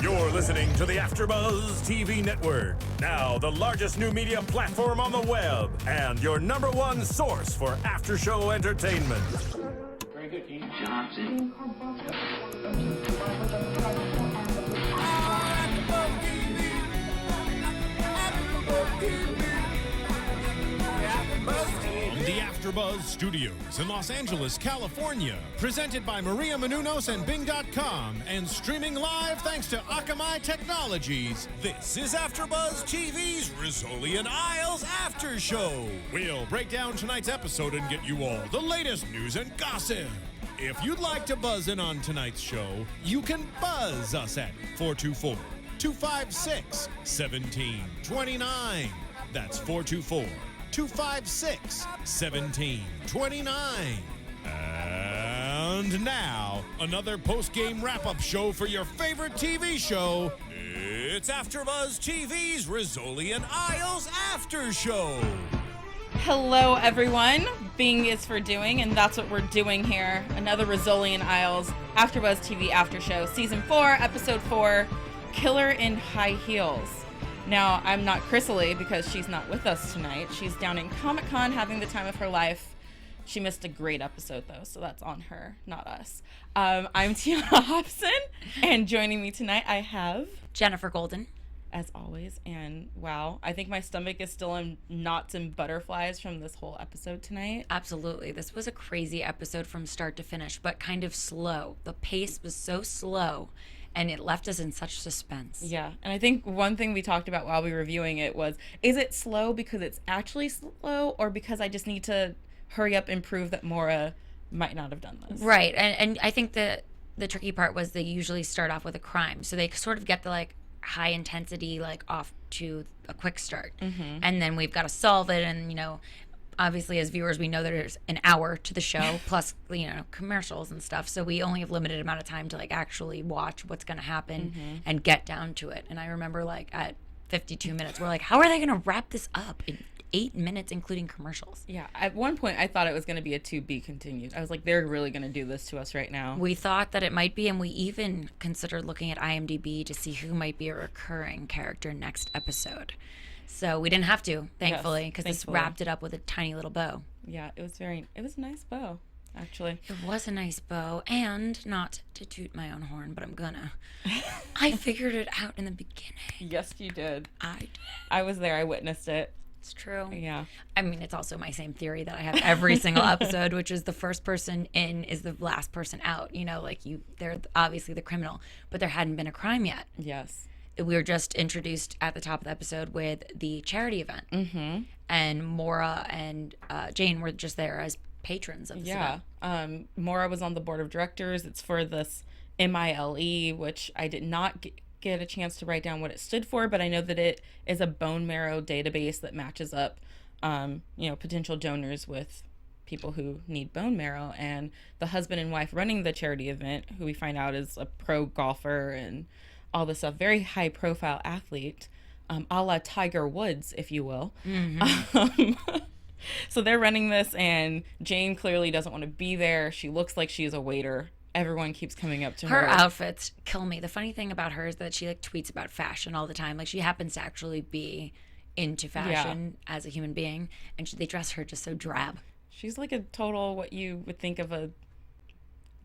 You're listening to the AfterBuzz TV network, now the largest new media platform on the web, and your number one source for after-show entertainment. Very good, Dean Johnson. The AfterBuzz Studios in Los Angeles, California, presented by Maria Menounos and Bing.com, and streaming live thanks to Akamai Technologies. This is AfterBuzz TV's Rizzoli Isles After Show. We'll break down tonight's episode and get you all the latest news and gossip. If you'd like to buzz in on tonight's show, you can buzz us at 424-256-1729. That's 424-256-1729. And now, another post-game wrap-up show for your favorite TV show. It's AfterBuzz TV's Rizzoli Isles After Show. Hello, everyone. Bing is for doing, and that's what we're doing here. Another Rizzoli Isles AfterBuzz TV After Show, Season 4, Episode 4, Killer in High Heels. Now, I'm not Rizzoli because she's not with us tonight. She's down in Comic-Con having the time of her life. She missed a great episode, though, so that's on her, not us. I'm Tiona Hobson, and joining me tonight, I have Jenifer Golden, as always. And wow, I think my stomach is still in knots and butterflies from this whole episode tonight. Absolutely. This was a crazy episode from start to finish, but kind of slow. The pace was so slow, and it left us in such suspense. Yeah, and I think one thing we talked about while we were reviewing it was, is it slow because it's actually slow, or because I just need to hurry up and prove that Maura might not have done this? Right, and I think the tricky part was they usually start off with a crime, so they sort of get the, like, high intensity, like, off to a quick start. Mm-hmm. And then we've got to solve it, and, you know, obviously as viewers we know there's an hour to the show plus, you know, commercials and stuff, so we only have limited amount of time to, like, actually watch what's going to happen and get down to it. And I remember, like, at 52 minutes we're like, how are they going to wrap this up in 8 minutes including commercials? Yeah, at one point I thought it was going to be a to be continued. I was like, they're really going to do this to us right now. We thought that it might be, and we even considered looking at IMDb to see who might be a recurring character next episode. So we didn't have to, thankfully, because this wrapped it up with a tiny little bow. Yeah, it was a nice bow, actually. It was a nice bow, and not to toot my own horn, but I'm gonna. I figured it out in the beginning. Yes, you did. I did. I was there. I witnessed it. It's true. Yeah. I mean, it's also my same theory that I have every single episode, which is the first person in is the last person out. You know, like they're obviously the criminal, but there hadn't been a crime yet. Yes. We were just introduced at the top of the episode with the charity event. Mm-hmm. And Maura and Jane were just there as patrons of this event. Maura was on the board of directors. It's for this MILE, which I did not get a chance to write down what it stood for, but I know that it is a bone marrow database that matches up, potential donors with people who need bone marrow. And the husband and wife running the charity event, who we find out is a pro golfer and all this stuff, very high profile athlete, a la Tiger Woods, if you will. Mm-hmm. So they're running this, and Jane clearly doesn't want to be there. She looks like she's a waiter. Everyone keeps coming up to her. Her outfits kill me. The funny thing about her is that she, like, tweets about fashion all the time. Like, she happens to actually be into fashion as a human being, and they dress her just so drab. She's like a total, what you would think of a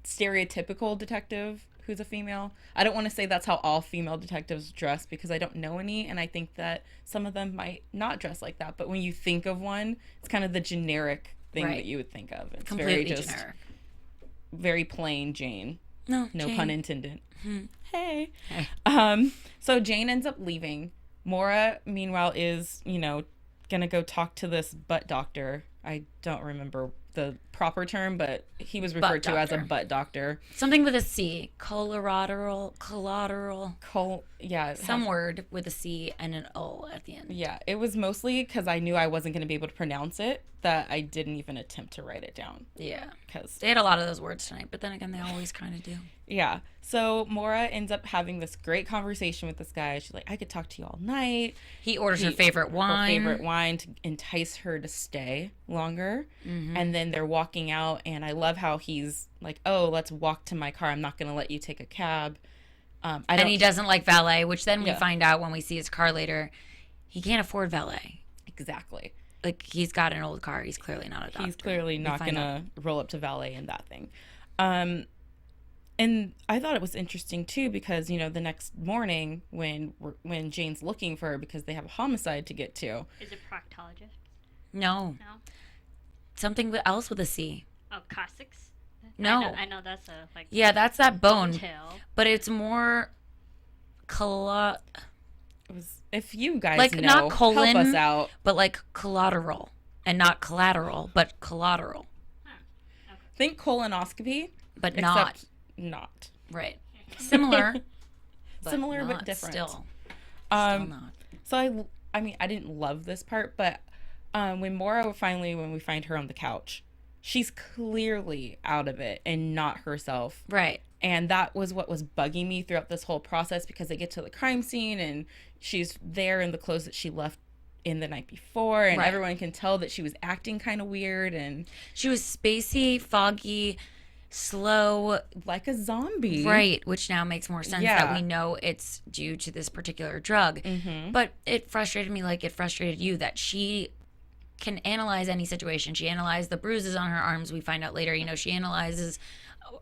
stereotypical detective who's a female. I don't want to say that's how all female detectives dress, because I don't know any, and I think that some of them might not dress like that. But when you think of one, it's kind of the generic thing that you would think of. It's completely very generic. Very plain Jane. No Jane. Pun intended. Mm-hmm. Hey. So Jane ends up leaving. Maura, meanwhile, is, gonna go talk to this butt doctor. I don't remember the proper term, but he was referred to as a butt doctor. Something with a C. Collateral. Some word with a C and an O at the end. Yeah, it was mostly because I knew I wasn't going to be able to pronounce it that I didn't even attempt to write it down. Yeah. Because they had a lot of those words tonight, but then again, they always kind of do. Yeah. So Maura ends up having this great conversation with this guy. She's like, I could talk to you all night. He orders her favorite wine. To entice her to stay longer. Mm-hmm. And then they're walking out, and I love how he's like, oh, let's walk to my car. I'm not going to let you take a cab. And he doesn't like valet, which then we Yeah. find out when we see his car later. He can't afford valet. Exactly. Like, he's got an old car. He's clearly not a doctor. He's clearly We not find going out. to roll up to valet in that thing. And I thought it was interesting, too, because, you know, the next morning when Jane's looking for her because they have a homicide to get to. Is it proctologist? No. No. Something else with a C. Oh, coccyx? No. I know that's a, like, Yeah, that's that bone. tail. But it's more It was, if you guys like know, not colon, help us out. but like collateral. And not collateral, but collateral. Think colonoscopy, But except not. right. Similar. Similar but not different. Still not. So I mean, I didn't love this part, but when Maura when we find her on the couch, she's clearly out of it and not herself. Right. And that was what was bugging me throughout this whole process, because they get to the crime scene and she's there in the clothes that she left in the night before, and Right. everyone can tell that she was acting kind of weird and She was spacey, foggy, slow. like a zombie. Right, which now makes more sense Yeah. that we know it's due to this particular drug. But it frustrated me like it frustrated you that she can analyze any situation. She analyzed the bruises on her arms. We find out later, you know, she analyzes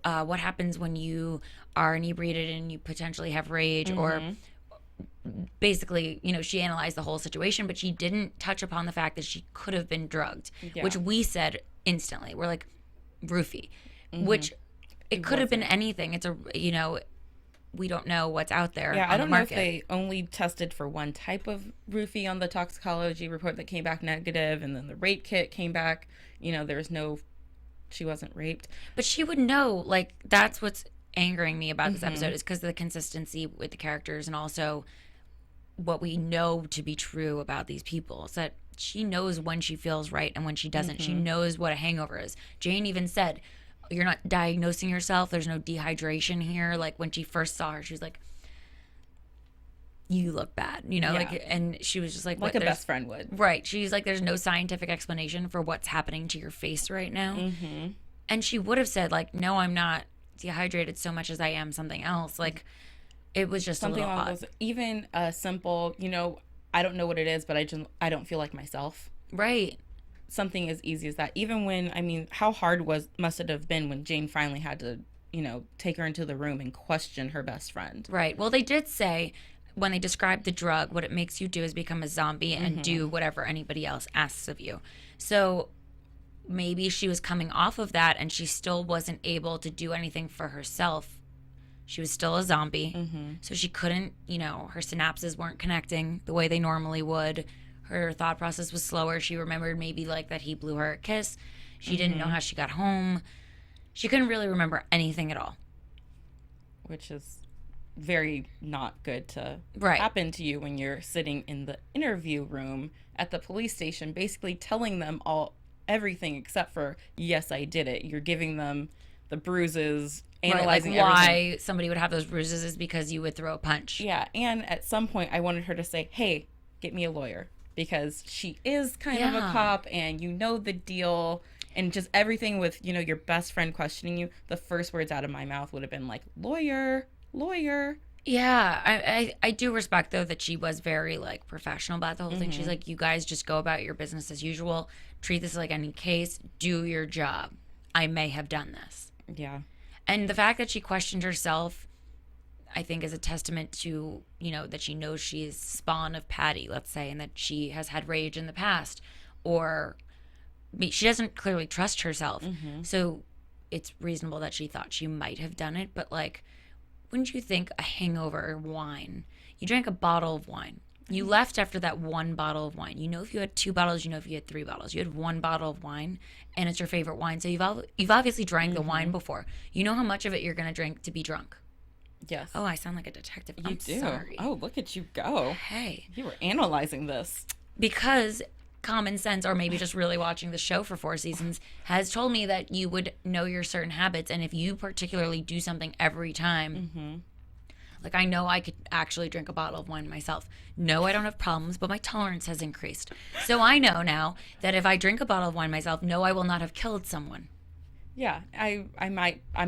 what happens when you are inebriated and you potentially have rage, or basically, you know, she analyzed the whole situation, but she didn't touch upon the fact that she could have been drugged, Yeah. which we said instantly. We're like, roofie, which it could have been anything. It's a, you know, we don't know what's out there. Yeah, on I the don't know if market. they only tested for one type of roofie on the toxicology report that came back negative, and then the rape kit came back. You know, she wasn't raped. But she would know, like, that's what's angering me about this episode, is because of the consistency with the characters, and also what we know to be true about these people. Is that she knows when she feels right and when she doesn't. She knows what a hangover is. Jane even said, "You're not diagnosing yourself. There's no dehydration here." Like, when she first saw her, she was like, "You look bad," you know, Yeah. like, and she was just like, Like "What?" a best friend would. Right. She's like, there's no scientific explanation for what's happening to your face right now. And she would have said, like, no, I'm not dehydrated so much as I am something else. Like, it was just Something a little along odd. those, even a simple, you know, I don't know what it is, but I don't feel like myself. Right. Something as easy as that. Even when, I mean, how hard must it have been when Jane finally had to, you know, take her into the room and question her best friend. Right. Well, they did say when they described the drug, what it makes you do is become a zombie and do whatever anybody else asks of you. So maybe she was coming off of that and she still wasn't able to do anything for herself. She was still a zombie. So she couldn't, you know, her synapses weren't connecting the way they normally would. Her thought process was slower. She remembered maybe like that he blew her a kiss. She didn't know how she got home. She couldn't really remember anything at all. Which is very not good to Right. happen to you when you're sitting in the interview room at the police station, basically telling them everything except for, yes, I did it. You're giving them the bruises, analyzing right, like everything. why somebody would have those bruises is because you would throw a punch. Yeah, and at some point I wanted her to say, hey, get me a lawyer, because she is kind of a Yeah. cop and you know the deal, and just everything with, you know, your best friend questioning you, the first words out of my mouth would have been like, lawyer. Yeah, I do respect though that she was very like professional about the whole thing. She's like, you guys just go about your business as usual. Treat this like any case. Do your job. I may have done this. Yeah. And the fact that she questioned herself, I think, is a testament to, you know, that she knows she's spawn of Patty, let's say, and that she has had rage in the past, or she doesn't clearly trust herself. So it's reasonable that she thought she might have done it. But like, wouldn't you think a hangover or wine? You drank a bottle of wine. You left after that one bottle of wine. You know if you had 2 bottles, you know if you had 3 bottles. You had 1 bottle of wine, and it's your favorite wine. So you've obviously drank the wine before. You know how much of it you're going to drink to be drunk. Yes. Oh, I sound like a detective. you I'm do. sorry. Oh, look at you go. Hey. You were analyzing this. Because common sense, or maybe just really watching the show for 4 seasons, has told me that you would know your certain habits. And if you particularly do something every time, like I know I could actually drink a bottle of wine myself. No, I don't have problems, but my tolerance has increased. So I know now that if I drink a bottle of wine myself, no, I will not have killed someone. Yeah, I'm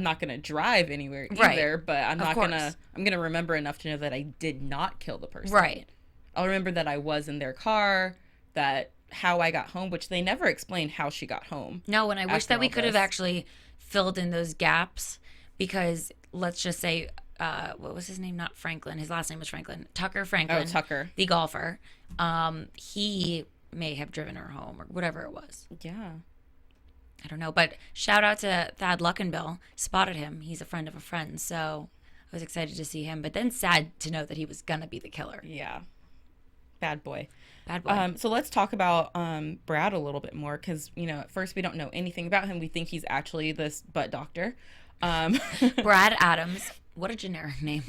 not gonna drive anywhere Right. either, but I'm Of not course. I'm gonna remember enough to know that I did not kill the person. Right. I'll remember that I was in their car, that how I got home, which they never explained how she got home. No, and I wish after that we all could have this. actually filled in those gaps, because let's just say, what was his name? Not Franklin. His last name was Franklin. Tucker Franklin. Oh, Tucker. The golfer. He may have driven her home or whatever it was. Yeah. I don't know. But shout out to Thad Luckenbill. Spotted him. He's a friend of a friend. So I was excited to see him, but then sad to know that he was going to be the killer. Yeah. Bad boy. Bad boy. So let's talk about Brad a little bit more, because, at first we don't know anything about him. We think he's actually this butt doctor. Brad Adams. What a generic name.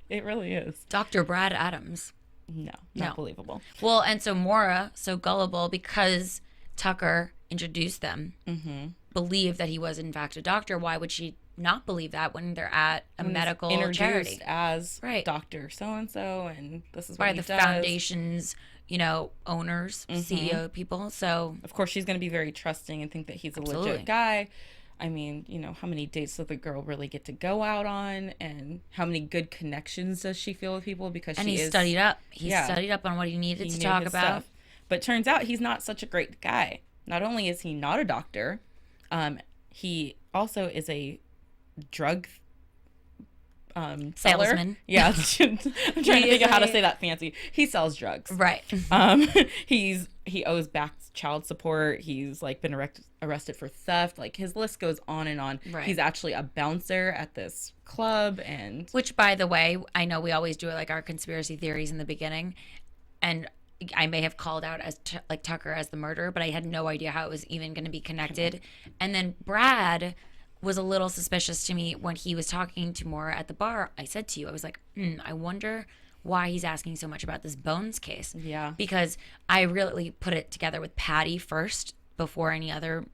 It really is. Dr. Brad Adams. No, No. not believable. Well, and so Maura, so gullible because Tucker introduced them, believed that he was in fact a doctor. Why would she not believe that when they're at a medical Introduced charity? as Right. Dr. So-and-so, and this is what By he the does. foundation's, owners, CEO people. So Of course, she's going to be very trusting and think that he's a Absolutely. legit guy. I mean, how many dates does the girl really get to go out on, and how many good connections does she feel with people, because and she he is studied up. He yeah. studied up on what he needed he to knew talk his about. stuff. But turns out he's not such a great guy. Not only is he not a doctor, he also is a drug seller. Salesman. Yeah, I'm trying to think of how to say that fancy. He sells drugs. Right. He owes back child support. He's been arrested for theft. His list goes on and on. Right. He's actually a bouncer at this club, and Which, by the way, I know we always do our conspiracy theories in the beginning, and I may have called out as Tucker as the murderer, but I had no idea how it was even going to be connected. And then Brad was a little suspicious to me when he was talking to Maura at the bar. I said to you, I was like, I wonder why he's asking so much about this Bones case. Yeah. Because I really put it together with Patty first before any other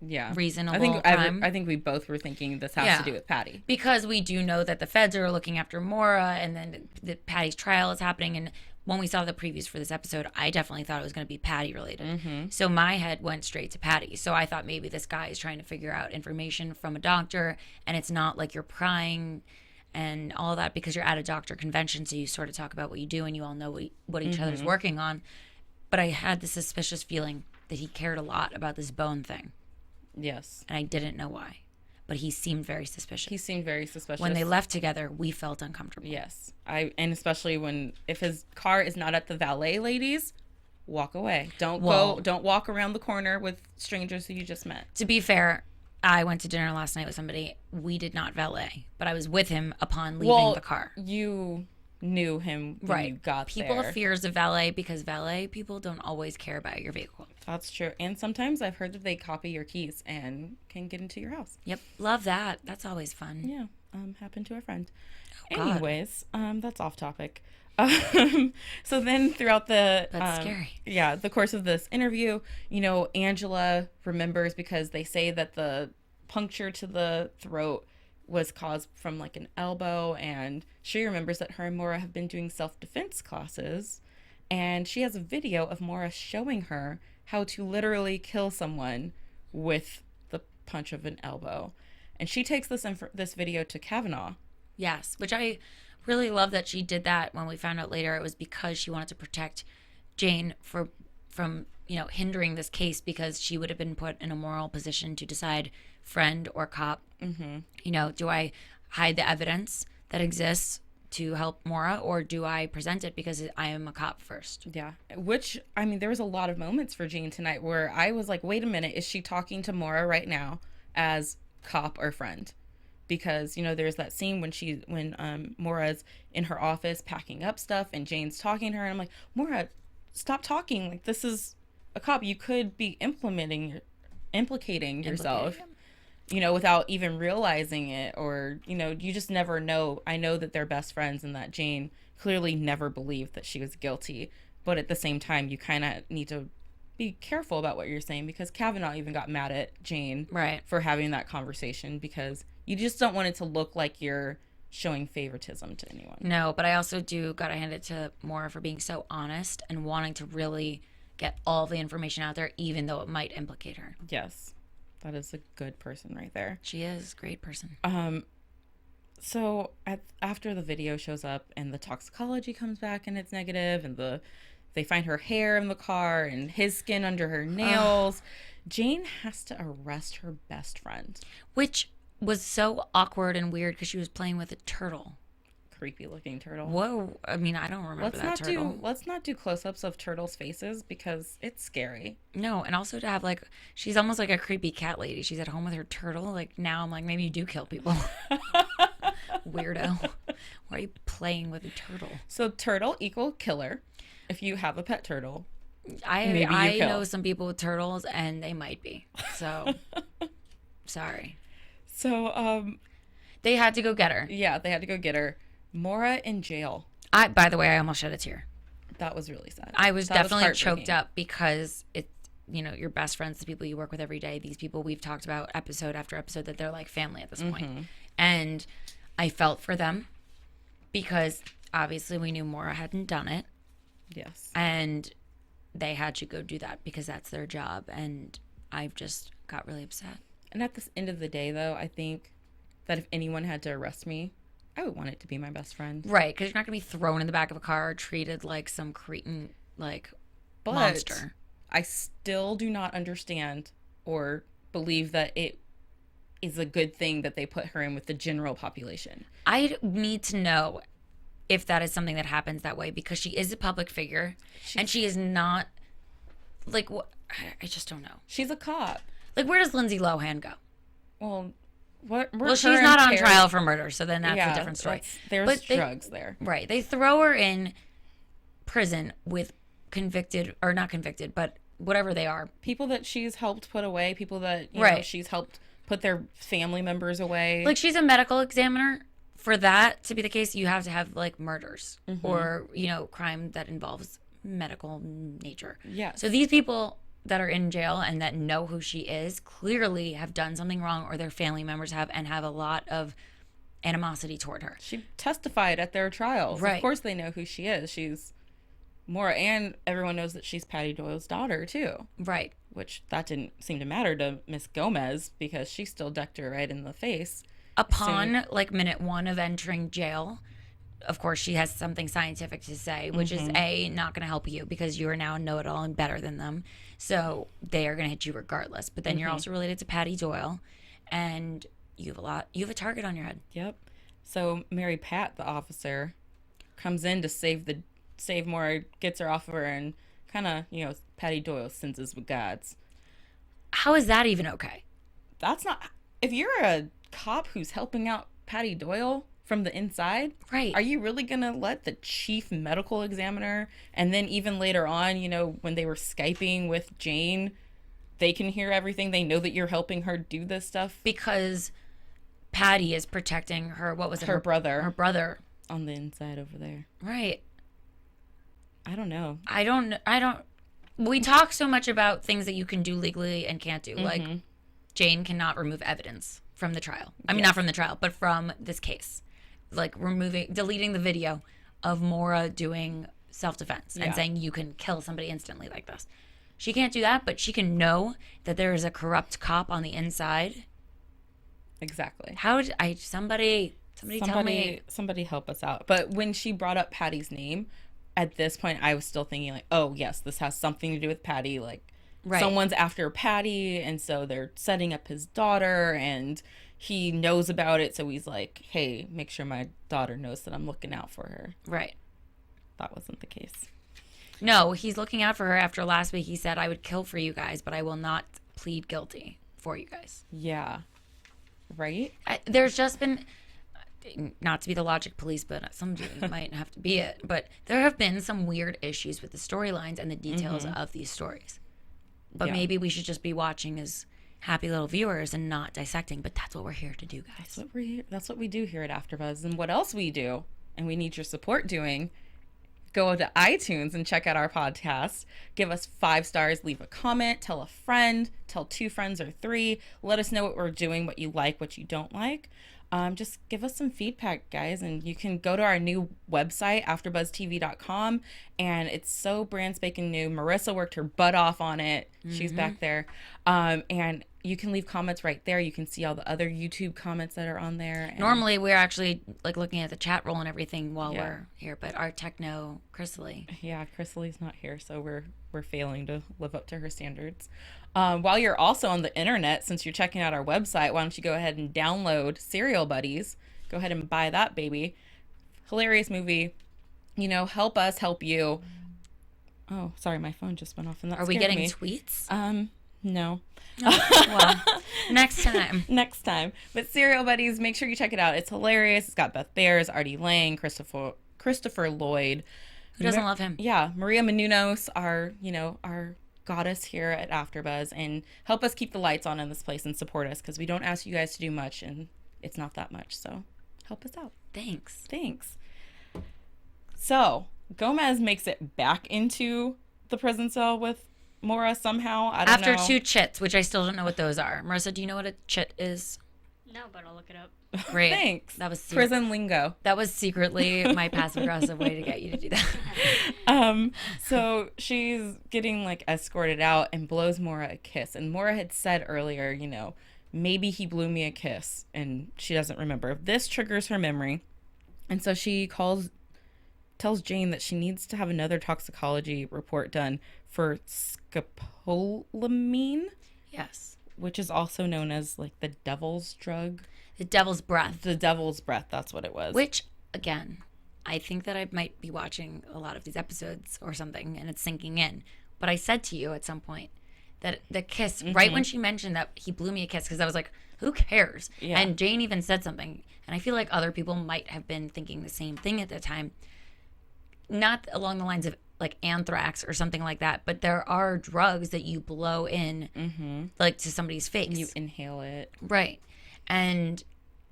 yeah, reasonable crime. I think we both were thinking this has to do with Patty. Because we do know that the feds are looking after Maura, and then the Patty's trial is happening. And when we saw the previews for this episode, I definitely thought it was going to be Patty related. So my head went straight to Patty. So I thought maybe this guy is trying to figure out information from a doctor, and it's not like you're prying and all that, because you're at a doctor convention, so you sort of talk about what you do and you all know what each other's working on. But I had the suspicious feeling that he cared a lot about this bone thing, Yes. and I didn't know why. But he seemed very suspicious. He seemed very suspicious. When they left together, we felt uncomfortable. Yes. And especially if his car is not at the valet, ladies, walk away. Don't walk around the corner with strangers who you just met. To be fair, I went to dinner last night with somebody. We did not valet, but I was with him upon leaving the car. You knew him when you got People there. have fears of valet because valet people don't always care about your vehicle. That's true. And sometimes I've heard that they copy your keys and can get into your house. Yep, love that. That's always fun. Yeah. Happened to a friend. God. Anyways, that's off topic. So then throughout the That's scary. Yeah, the course of this interview, Angela remembers, because they say that the puncture to the throat was caused from an elbow, and she remembers that her and Maura have been doing self-defense classes, and she has a video of Maura showing her how to literally kill someone with the punch of an elbow. And she takes this video to Kavanaugh. Yes, which I really love that she did that. When we found out later, it was because she wanted to protect Jane from hindering this case, because she would have been put in a moral position to decide friend or cop. Do I hide the evidence that exists to help Maura, or do I present it because I am a cop first? Yeah. Which, there was a lot of moments for Jane tonight where I was like, wait a minute, is she talking to Maura right now as cop or friend? Because, there's that scene when Maura's in her office packing up stuff and Jane's talking to her. And I'm like, Maura, stop talking. This is a cop. You could be implicating yourself, without even realizing it, or, you just never know. I know that they're best friends and that Jane clearly never believed that she was guilty. But at the same time, you kind of need to be careful about what you're saying, because Kavanaugh even got mad at Jane for having that conversation, because you just don't want it to look like you're showing favoritism to anyone. No, but I also gotta hand it to Maura for being so honest and wanting to really get all the information out there, even though it might implicate her. Yes. That is a good person right there. She is a great person. So after the video shows up and the toxicology comes back and it's negative, and they find her hair in the car and his skin under her nails, Jane has to arrest her best friend. Which was so awkward and weird because she was playing with a turtle. Creepy looking turtle. Whoa. I mean, I don't remember that turtle. Let's not do close-ups of turtles' faces because it's scary. No, and also to have like, she's almost like a creepy cat lady. She's at home with her turtle. Like now I'm like, maybe you do kill people. Weirdo. Why are you playing with a turtle? So turtle equal killer. If you have a pet turtle, I know some people with turtles and they might be. So sorry. So they had to go get her. Yeah, they had to go get her. Maura in jail. By the way, I almost shed a tear. That was really sad. I was definitely choked up because it's, you know, your best friends, the people you work with every day, these people we've talked about episode after episode, that they're like family at this point. And I felt for them because obviously we knew Maura hadn't done it. Yes. And they had to go do that because that's their job. And I just got really upset. And at the end of the day, though, I think that if anyone had to arrest me, I would want it to be my best friend. Right, because you're not going to be thrown in the back of a car or treated like some cretin, like, monster. I still do not understand or believe that it is a good thing that they put her in with the general population. I need to know if that is something that happens that way because she is a public figure and she is not, like, what? I just don't know. She's a cop. Like, where does Lindsay Lohan go? Well, she's not on trial for murder, so then that's a different story. There's drugs there. Right. They throw her in prison with convicted, or not convicted, but whatever they are. People that she's helped put away, people that you know, she's helped put their family members away. Like, she's a medical examiner. For that to be the case, you have to have, like, murders or, you know, crime that involves medical nature. Yeah. So these people that are in jail and that know who she is clearly have done something wrong, or their family members have, and have a lot of animosity toward her. She testified at their trials. Right. Of course they know who she is. She's Maura, and everyone knows that she's Patty Doyle's daughter too. Right. Which that didn't seem to matter to Miss Gomez because she still decked her right in the face. Upon like minute 1 of entering jail, of course she has something scientific to say, which is not going to help you because you are now a know-it-all and better than them. So they are going to hit you regardless. But then you're also related to Patty Doyle, and you have a target on your head. Yep. So Mary Pat, the officer, comes in to save Maura, gets her off of her, and kind of, you know, Patty Doyle senses with gods. How is that even okay? That's not. If you're a cop who's helping out Patty Doyle from the inside, right, are you really gonna let the chief medical examiner, and then even later on, you know, when they were Skyping with Jane, they can hear everything, they know that you're helping her do this stuff? Because Patty is protecting her, what was it? Her brother. Her brother. On the inside over there. Right. I don't know. I don't, we talk so much about things that you can do legally and can't do. Like, Jane cannot remove evidence from the trial. I mean, not from the trial, but from this case. Like, deleting the video of Maura doing self-defense and saying you can kill somebody instantly like this. She can't do that, but she can know that there is a corrupt cop on the inside. Exactly. How did somebody tell me? Somebody help us out. But when she brought up Patty's name, at this point, I was still thinking, like, oh, yes, this has something to do with Patty. Like, someone's after Patty, and so they're setting up his daughter, and he knows about it, so he's like, hey, make sure my daughter knows that I'm looking out for her. Right. That wasn't the case. No, he's looking out for her. After last week, he said, I would kill for you guys, but I will not plead guilty for you guys. Yeah. Right? There's just been, not to be the logic police, but somebody might have to be it, but there have been some weird issues with the storylines and the details of these stories. But maybe we should just be watching as happy little viewers and not dissecting, but that's what we're here to do, guys. That's what we do here at AfterBuzz. And what else we do, and we need your support doing, go to iTunes and check out our podcast. Give us 5 stars, leave a comment, tell a friend, tell 2 friends or 3. Let us know what we're doing, what you like, what you don't like. just give us some feedback, guys. And you can go to our new website, AfterBuzzTV.com, and it's so brand spanking new. Marissa worked her butt off on it. She's back there. And you can leave comments right there. You can see all the other YouTube comments that are on there. And Normally, we're actually like looking at the chat roll and everything while we're here, but our techno, Rizzoli. Yeah, Rizzoli's not here, so we're failing to live up to her standards. While you're also on the internet, since you're checking out our website, why don't you go ahead and download Serial Buddies? Go ahead and buy that baby. Hilarious movie. You know, help us help you. Oh, sorry, my phone just went off, and that Are we scared getting me. tweets? No. Well, next time. Next time. But Serial Buddies, make sure you check it out. It's hilarious. It's got Beth Bears, Artie Lang, Christopher Lloyd. Who doesn't love him? Yeah, Maria Menounos, our goddess here at AfterBuzz, and help us keep the lights on in this place and support us, because we don't ask you guys to do much, and it's not that much. So help us out. Thanks. So Gomez makes it back into the prison cell with Maura somehow. I don't know. After 2 chits, which I still don't know what those are. Marissa, do you know what a chit is? No, but I'll look it up. Great. Thanks. That was prison lingo. That was secretly my passive aggressive way to get you to do that. So she's getting like escorted out and blows Maura a kiss. And Maura had said earlier, maybe he blew me a kiss, and she doesn't remember. This triggers her memory. And so she tells Jane that she needs to have another toxicology report done for scopolamine. Yes. Which is also known as like the devil's drug. The devil's breath. The devil's breath, that's what it was. Which, again, I think that I might be watching a lot of these episodes or something, and it's sinking in. But I said to you at some point that the kiss, right when she mentioned that he blew me a kiss, because I was like, who cares? Yeah. And Jane even said something, and I feel like other people might have been thinking the same thing at the time. Not along the lines of like anthrax or something like that, but there are drugs that you blow in like to somebody's face. You inhale it. Right. And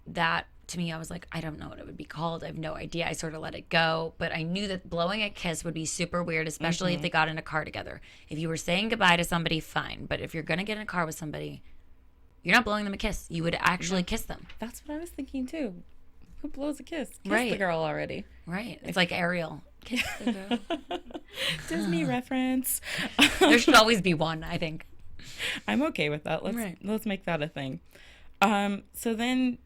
that, to me, I was like, I don't know what it would be called. I have no idea. I sort of let it go. But I knew that blowing a kiss would be super weird, especially if they got in a car together. If you were saying goodbye to somebody, fine. But if you're going to get in a car with somebody, you're not blowing them a kiss. You would actually kiss them. That's what I was thinking too. Who blows a kiss? Kiss Right. the girl already. Right. It's like Ariel. Kiss the girl. Disney reference. There should always be one, I think. I'm okay with that. Let's make that a thing. So then,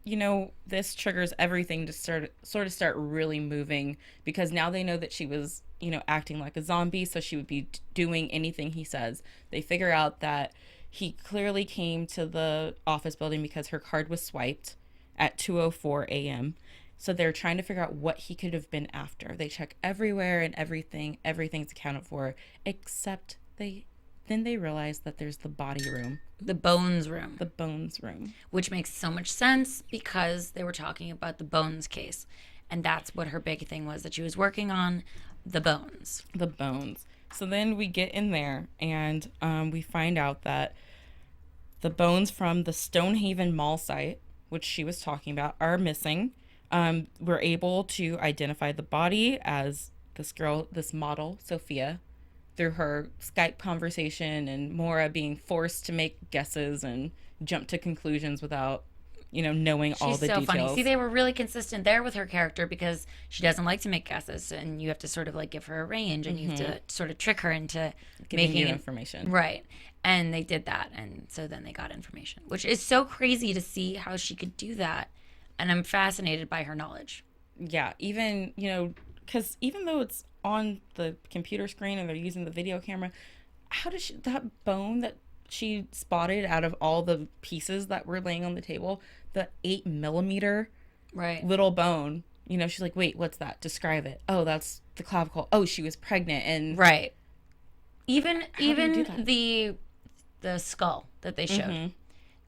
this triggers everything to start really moving, because now they know that she was, acting like a zombie, so she would be doing anything he says. They figure out that he clearly came to the office building because her card was swiped at 2:04 a.m. So they're trying to figure out what he could have been after. They check everywhere and everything's accounted for, except then they realize that there's the body room. The bones room. The bones room. Which makes so much sense because they were talking about the bones case. And that's what her big thing was, that she was working on the bones. The bones. So then we get in there and we find out that the bones from the Stonehaven Mall site, which she was talking about, are missing. We're able to identify the body as this model, Sophia, through her Skype conversation and Maura being forced to make guesses and jump to conclusions without, knowing all the details. She's so funny. See, they were really consistent there with her character because she doesn't like to make guesses, and you have to sort of like give her a range, and you have to sort of trick her into Giving you information. Right. And they did that, and so then they got information, which is so crazy to see how she could do that. And I'm fascinated by her knowledge. Yeah, even, because even though it's on the computer screen and they're using the video camera, how does that bone that she spotted out of all the pieces that were laying on the table, the 8mm little bone, she's like, wait, what's that? Describe it. Oh, that's the clavicle. Oh, she was pregnant. And right. Even the skull that they showed,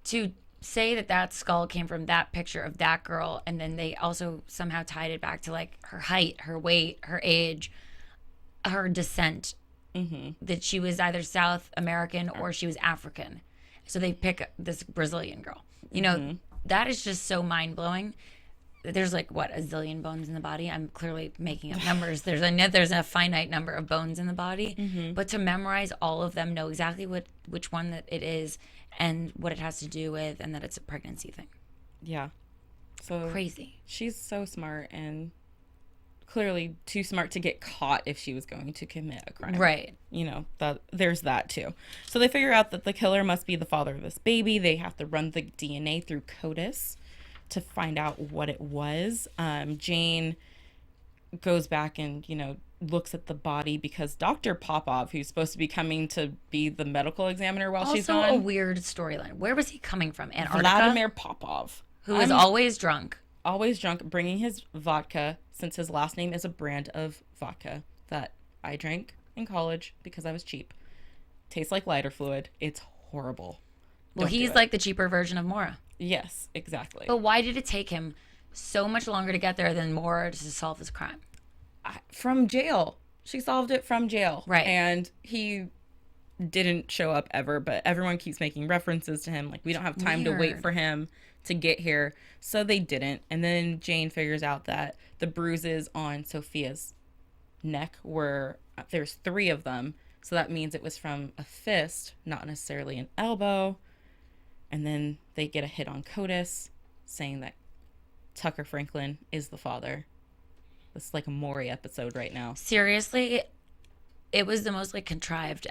to say that skull came from that picture of that girl, and then they also somehow tied it back to like her height, her weight, her age, her descent, that she was either South American or she was African. So they pick this Brazilian girl. That is just so mind-blowing. There's like, what, a zillion bones in the body? I'm clearly making up numbers. There's a finite number of bones in the body. But to memorize all of them, know exactly which one that it is and what it has to do with, and that it's a pregnancy thing. Yeah. So Crazy. she's so smart and clearly too smart to get caught if she was going to commit a crime. Right. You know, there's that too. So they figure out that the killer must be the father of this baby. They have to run the DNA through CODIS to find out what it was. Jane goes back and, you know, looks at the body because Dr. Popov, who's supposed to be coming to be the medical examiner while she's Also gone. a weird storyline. Where was he coming from? Antarctica? Vladimir Popov. Who is always drunk. Always drunk, bringing his vodka, since his last name is a brand of vodka that I drank in college because I was cheap. Tastes like lighter fluid. It's horrible. Well, Don't do he's it. like the cheaper version of Maura. Yes, exactly. But why did it take him so much longer to get there than Maura to solve this crime? From jail. She solved it from jail. Right. And he didn't show up ever, but everyone keeps making references to him. Like, we don't have time to wait Weird. for him to get here. So they didn't. And then Jane figures out that the bruises on Sophia's neck were, there's 3 of them. So that means it was from a fist, not necessarily an elbow. And then they get a hit on CODIS saying that Tucker Franklin is the father. It's like a Maury episode right now. Seriously, it was the most like contrived.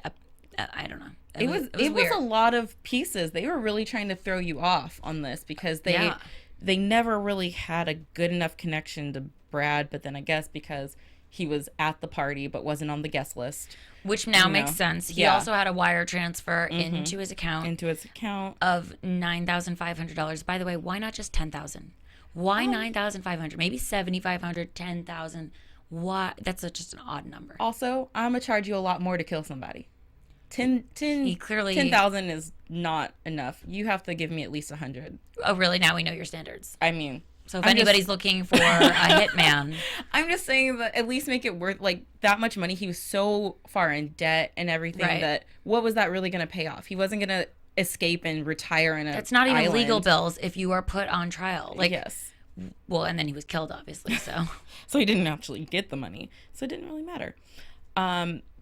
I don't know. It was weird. a lot of pieces. They were really trying to throw you off on this because they never really had a good enough connection to Brad. But then I guess because he was at the party but wasn't on the guest list, Which now you makes know. sense. He Yeah. also had a wire transfer into his account of $9,500. By the way, why not just $10,000? Why 9,500? Maybe 7,500, 10,000. Why? That's just an odd number. Also, I'm gonna charge you a lot more to kill somebody. 10,000 is not enough. You have to give me at least 100. Oh, really? Now we know your standards. I mean, So if I'm anybody's looking for a hitman, I'm just saying that at least make it worth like that much money. He was so far in debt and everything Right. that what was that really going to pay off? He wasn't going to escape and retire in a it's not even island. legal bills if you are put on trial. Like, yes. well, and then he was killed, obviously. So So he didn't actually get the money. So it didn't really matter.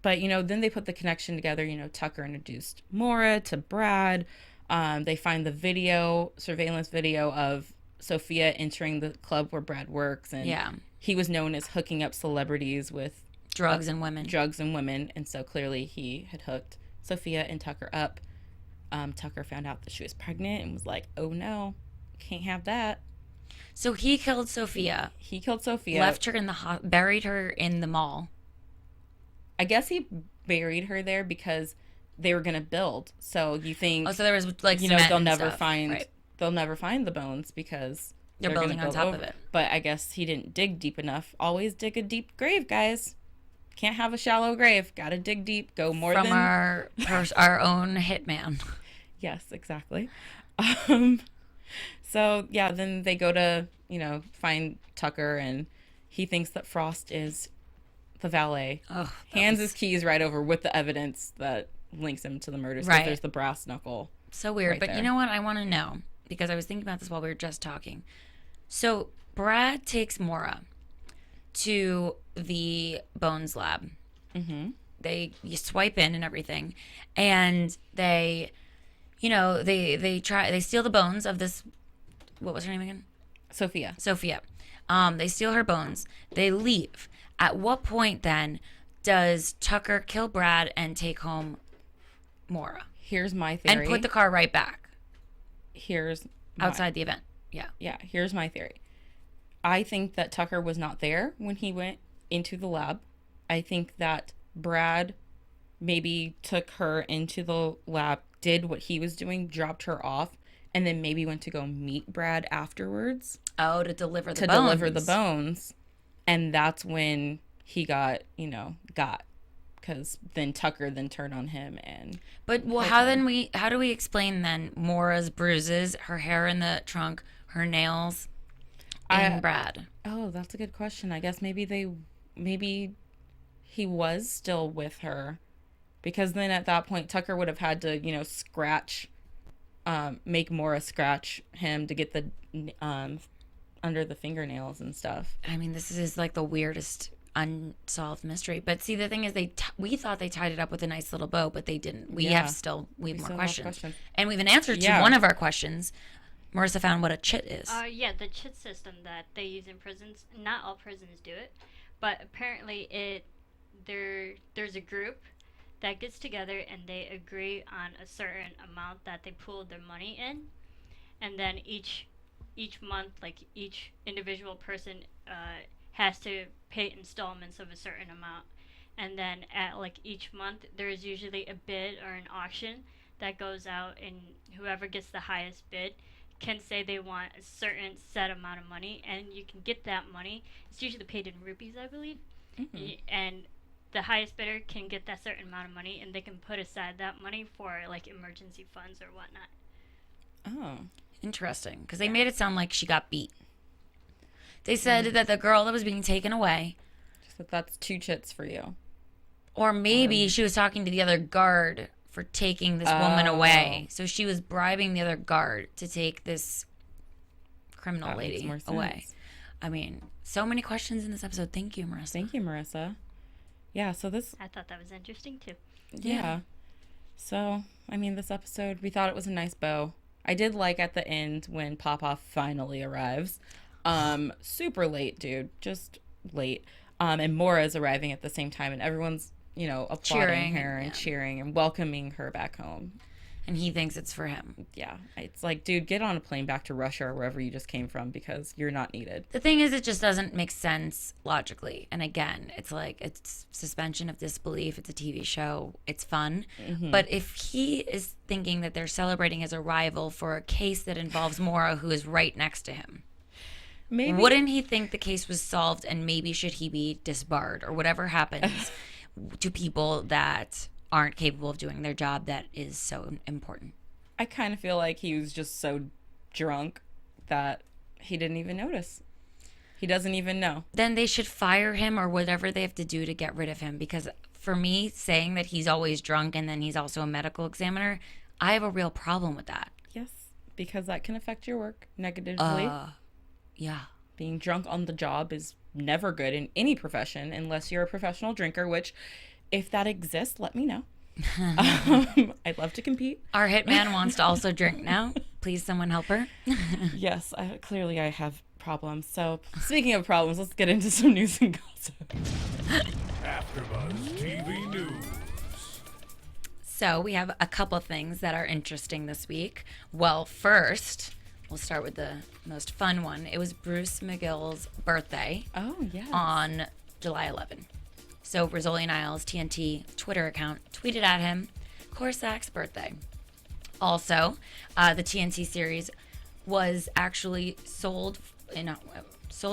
But, you know, then they put the connection together. You know, Tucker introduced Maura to Brad. They find the surveillance video of Sophia entering the club where Brad works. And yeah, he was known as hooking up celebrities with drugs and women. And so clearly he had hooked Sophia and Tucker up. Tucker found out that she was pregnant and was like, oh no, can't have that. So he killed Sophia. He killed Sophia. Left her in the buried her in the mall. I guess he buried her there because they were gonna build. So you think, Oh, so there was like you know, cement they'll and never stuff. find Right. they'll never find the bones because They're gonna building on build top over. of it. But I guess he didn't dig deep enough. Always dig a deep grave, guys. Can't have a shallow grave. Gotta dig deep. Go more From than our own hitman. Yes, exactly. So yeah, then they go to, you know, find Tucker, and he thinks that Frost is the valet. Oh, Hands his keys right over with the evidence that links him to the murders. Right. There's the brass knuckle. So weird. right But there. you know what? I want to know, because I was thinking about this while we were just talking. So Brad takes Maura to the Bones lab. You swipe in and everything, and they, you know, they steal the bones of this. What was her name again? Sophia. They steal her bones. They leave. At what point then does Tucker kill Brad and take home Maura Here's my theory. and put the car right back Here's outside the event? Yeah, here's my theory. I think that Tucker was not there when he went into the lab. I think that Brad maybe took her into the lab, did what he was doing, dropped her off, and then maybe went to go meet Brad afterwards Oh, to deliver the to bones. deliver the bones. And that's when he got, because then Tucker then turned on him and But well, how do we explain then Maura's bruises, her hair in the trunk, her nails, and Brad? oh, that's a good question. I guess maybe he was still with her, because then at that point Tucker would have had to, make Maura scratch him to get the under the fingernails and stuff. I mean, this is like the weirdest unsolved mystery. But see, the thing is, we thought they tied it up with a nice little bow, but they didn't. We Yeah. have more still have questions. questions. And we have an answer to Yeah. one of our questions. Marissa found what a chit is. Yeah, the chit system that they use in prisons. Not all prisons do it, but apparently there's a group that gets together and they agree on a certain amount that they pool their money in, and then each month, like each individual person has to pay installments of a certain amount, and then at like each month there's usually a bid or an auction that goes out, and whoever gets the highest bid can say they want a certain set amount of money, and you can get that money. It's usually paid in rupees, I believe. And the highest bidder can get that certain amount of money, and they can put aside that money for like emergency funds or whatnot. Oh. Interesting, because they made it sound like she got beat. They said that the girl that was being taken away, So that's 2 chits for you. or maybe she was talking to the other guard for taking this woman away. So she was bribing the other guard to take this criminal That makes lady more away. sense. I mean, so many questions in this episode. Thank you, Marissa. Thank you, Marissa. Yeah, so this, I thought that was interesting too. yeah. So, I mean, this episode, we thought it was a nice bow. I did like at the end when Papa finally arrives. Super late, dude. Just late. And Maura's arriving at the same time, and everyone's, applauding Cheering, her and yeah. cheering and welcoming her back home. And he thinks it's for him. Yeah. It's like, dude, get on a plane back to Russia or wherever you just came from because you're not needed. The thing is, it just doesn't make sense logically. And again, it's like, it's suspension of disbelief. It's a TV show. It's fun. But if he is thinking that they're celebrating his arrival for a case that involves Maura, who is right next to him, Maybe. wouldn't he think the case was solved, and maybe should he be disbarred or whatever happens to people that aren't capable of doing their job that is so important? I kind of feel like he was just so drunk that he didn't even notice. He doesn't even know. Then they should fire him or whatever they have to do to get rid of him. Because for me, saying that he's always drunk and then he's also a medical examiner, I have a real problem with that. Yes, because that can affect your work negatively. Yeah. Being drunk on the job is never good in any profession unless you're a professional drinker, which if that exists, let me know. I'd love to compete. Our hitman wants to also drink now. Please, someone help her. Yes, clearly I have problems. So speaking of problems, let's get into some news and gossip. AfterBuzz TV News. So we have a couple things that are interesting this week. Well, first, we'll start with the most fun one. It was Bruce McGill's birthday Oh, yes. on July 11. So Rizzoli Isles TNT Twitter account tweeted at him, Corsac's birthday. Also, the TNT series was actually sold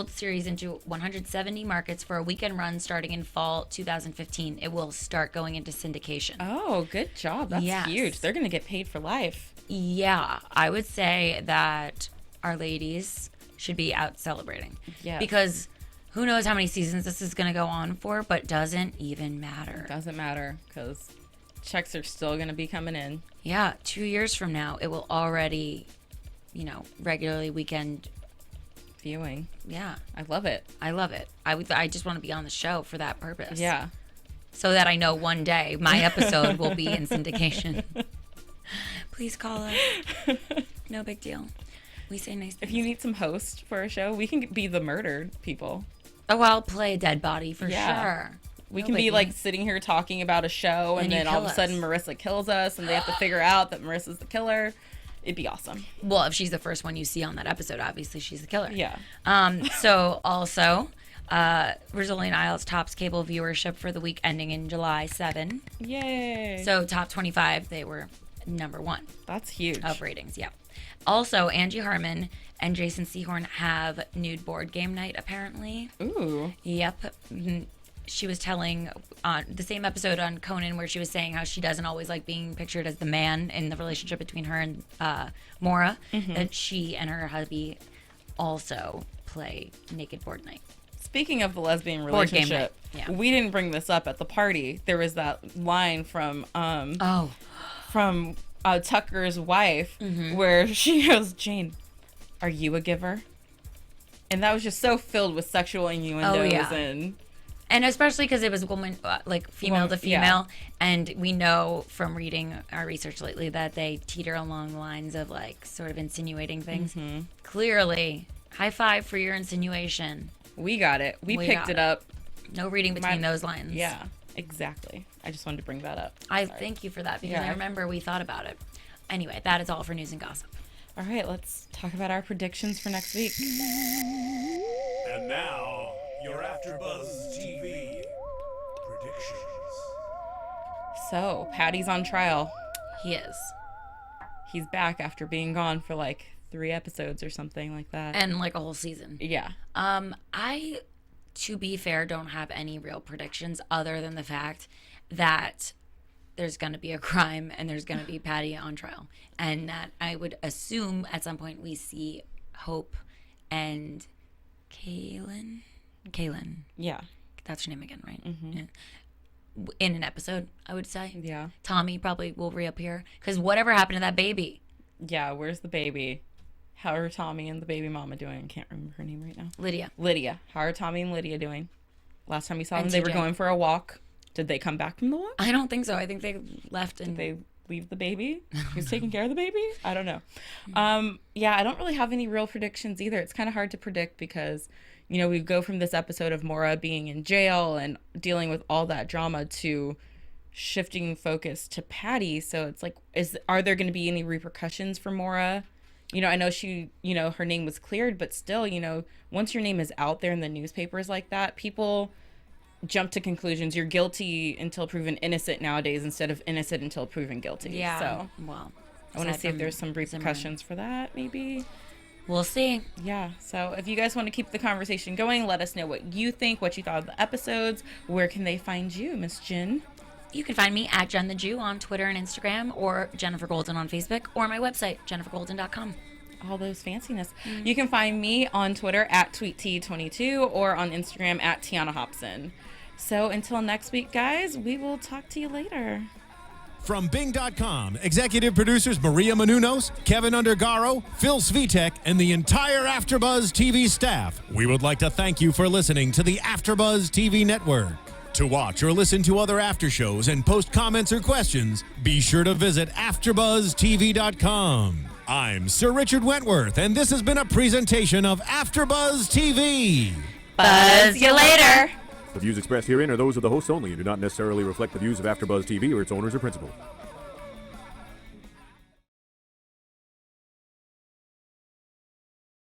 series into 170 markets for a weekend run starting in fall 2015. It will start going into syndication. Oh, good job. That's Yes. huge. They're going to get paid for life. Yeah, I would say that our ladies should be out celebrating. Yes. Because who knows how many seasons this is going to go on for, but doesn't even matter. Doesn't matter because checks are still going to be coming in. Yeah, 2 years from now, it will already, regularly weekend. Viewing. Yeah, I love it. I love it. I just want to be on the show for that purpose. Yeah. So that I know one day my episode will be in syndication. Please call us. No big deal. We say nice things. If you need some host for a show, we can be the murdered people. Oh, I'll play a dead body for Yeah. sure. We No can be biggie. like sitting here talking about a show, and And you then all of kill a sudden us. Marissa kills us, and they have to figure out that Marissa's the killer. It'd be awesome. Well, if she's the first one you see on that episode, obviously she's the killer. Yeah. So also, Rizzoli Isles tops cable viewership for the week ending in July 7. Yay. So top 25, they were number 1 That's huge. of ratings. Yeah. Also, Angie Harmon and Jason Sehorn have nude board game night apparently. Ooh. Yep. She was telling on the same episode on Conan where she was saying how she doesn't always like being pictured as the man in the relationship between her and Maura, that she and her hubby also play naked board night. Speaking of the lesbian Board game relationship, night, yeah. we didn't bring this up at the party. There was that line from Tucker's wife where she goes, "Jane, are you a giver?" And that was just so filled with sexual innuendos Oh, yeah. and And especially because it was woman, like female to female, yeah. and we know from reading our research lately that they teeter along the lines of like sort of insinuating things. Clearly, high five for your insinuation. We got it. We picked got it up. No reading between those lines. Yeah, exactly. I just wanted to bring that up. I thank you for that because I remember we thought about it. Anyway, that is all for news and gossip. All right, let's talk about our predictions for next week. And now, your AfterBuzz TV predictions. So, Patty's on trial. He is. He's back after being gone for like 3 episodes or something like that. And like a whole season. Yeah. I, to be fair, don't have any real predictions other than the fact that there's going to be a crime and there's going to be Patty on trial. And that I would assume at some point we see Hope and Kaylin. Yeah. That's her name again, right? Yeah. In an episode, I would say. Yeah. Tommy probably will reappear. Because whatever happened to that baby? Yeah, where's the baby? How are Tommy and the baby mama doing? Can't remember her name right now. Lydia. How are Tommy and Lydia doing? Last time we saw them, And they were TJ. going for a walk. Did they come back from the walk? I don't think so. I think they left and Did they leave the baby? Who's taking care of the baby? I don't know. Yeah, I don't really have any real predictions either. It's kind of hard to predict because, you know, we go from this episode of Maura being in jail and dealing with all that drama to shifting focus to Patty. So it's like, are there going to be any repercussions for Maura? You know, I know she, you know, her name was cleared, but still, you know, once your name is out there in the newspapers like that, people jump to conclusions. You're guilty until proven innocent nowadays instead of innocent until proven guilty. Yeah. So well, I want to aside see if from there's some repercussions for that, maybe. We'll see. Yeah. So if you guys want to keep the conversation going, let us know what you think, what you thought of the episodes. Where can they find you, Miss Jen? You can find me at Jen the Jew on Twitter and Instagram, or Jenifer Golden on Facebook, or my website, jenifergolden.com. All those fanciness. You can find me on Twitter at TweetT22 or on Instagram at Tiona Hobson. So until next week, guys, we will talk to you later. From Bing.com, executive producers Maria Menounos, Kevin Undergaro, Phil Svitek, and the entire AfterBuzz TV staff, we would like to thank you for listening to the AfterBuzz TV network. To watch or listen to other after shows and post comments or questions, be sure to visit AfterBuzzTV.com. I'm Sir Richard Wentworth, and this has been a presentation of AfterBuzz TV. Buzz you later. The views expressed herein are those of the hosts only and do not necessarily reflect the views of AfterBuzz TV or its owners or principals.